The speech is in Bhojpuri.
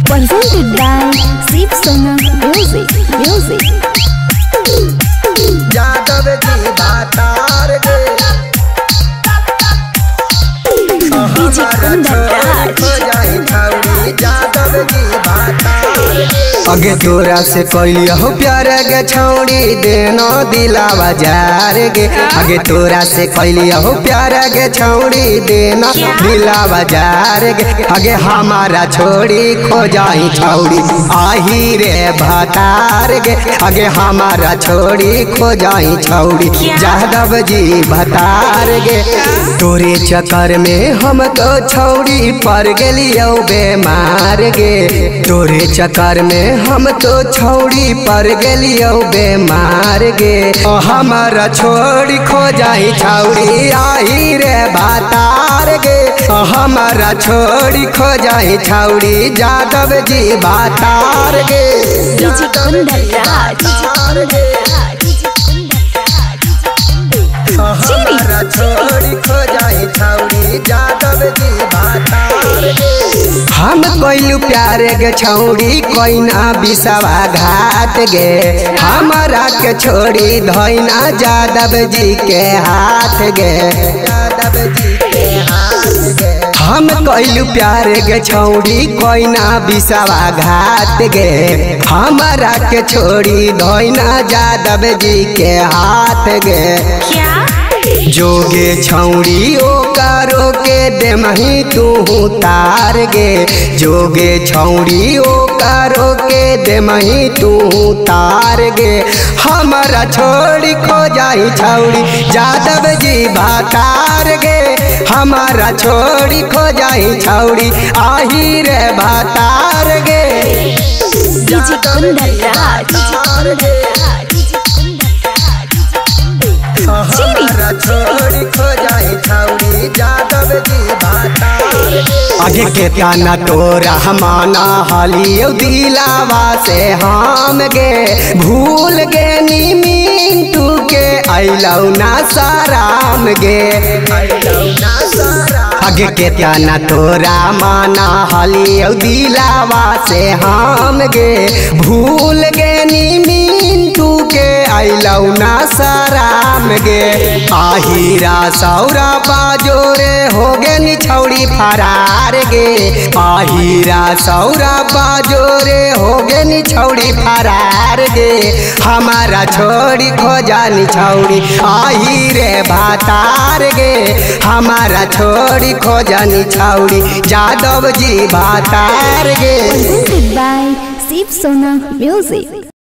presented by Sip Sona Music. Yadav ji भातार गे यादव जी भातार अगे तोरा से कैलिया हो प्यार गे छौड़ी देना दिलावा जार गे। अगे तोरा से कैलिया हो प्यार गे छौड़ी देना दिलावा जार गे। अगे हमारा छोड़ी खो जाई छौड़ी आही रे भातार गे। अगे हमारा छोड़ी खो जाई छौड़ी यादव जी भातार गे। तोरे चक्कर में हम तो छौड़ी पर गेलियो बेमार गे। तोरे चक्कर में हम तो छौड़ी पर गेलियो बेमार गे। हमारा छोड़ी खो जाई छौड़ी आही रे भातार गे। हमारा छोड़ी खो जाई छौड़ी यादव जी भातार गे। हमारा छोड़ी खो जाई छौड़ी यादव जी भातार गे। हम कोइलू प्यार गे छौड़ी कोई ना बिसवा घाट गे। हमारा के छोड़ी धोइना यादव जी के हाथ गे। यादव जी के हाथ गे। हम कोइलू प्यार गे छौड़ी कोई ना बिसवा घाट गे। हमारा के छोड़ी धोइना यादव जी के हाथ गे। जोगे छौड़ी ओ कारो के दे मही तू तार गे। जोगे छौड़ी ओ कारो के दे मही तू तार गे। हमारा छोड़ी खो जाई छौड़ी यादव जी भातार गे। हमारा छोड़ी खो जाई छौड़ी आही रे भातार गे। हमारा छोड़ी खो जाई छौड़ी यादव जी भातार गे। आगे के त्याना तोरा हमाना हालियो दिलावा से हम गे। भूल गे नीमीन तू के आइलौ ना साराम गे। आइलौ ना साराम आगे के त्याना तोरा माना हालियो दिलावा से हम गे। भूल गे नीमीन तू के आइलौ ना साराम गे। आहिरा सौरा बाजोरे हो गे नी छौड़ी फरार गे। आहिरा सौरा बाजोरे हो गे नी छौड़ी फरार गे। हमारा छोड़ी खो जानी छौड़ी आही रे भातार गे। हमारा छोड़ी खो जानी छौड़ी यादव जी भातार गे। Presented by Sip Sona Music.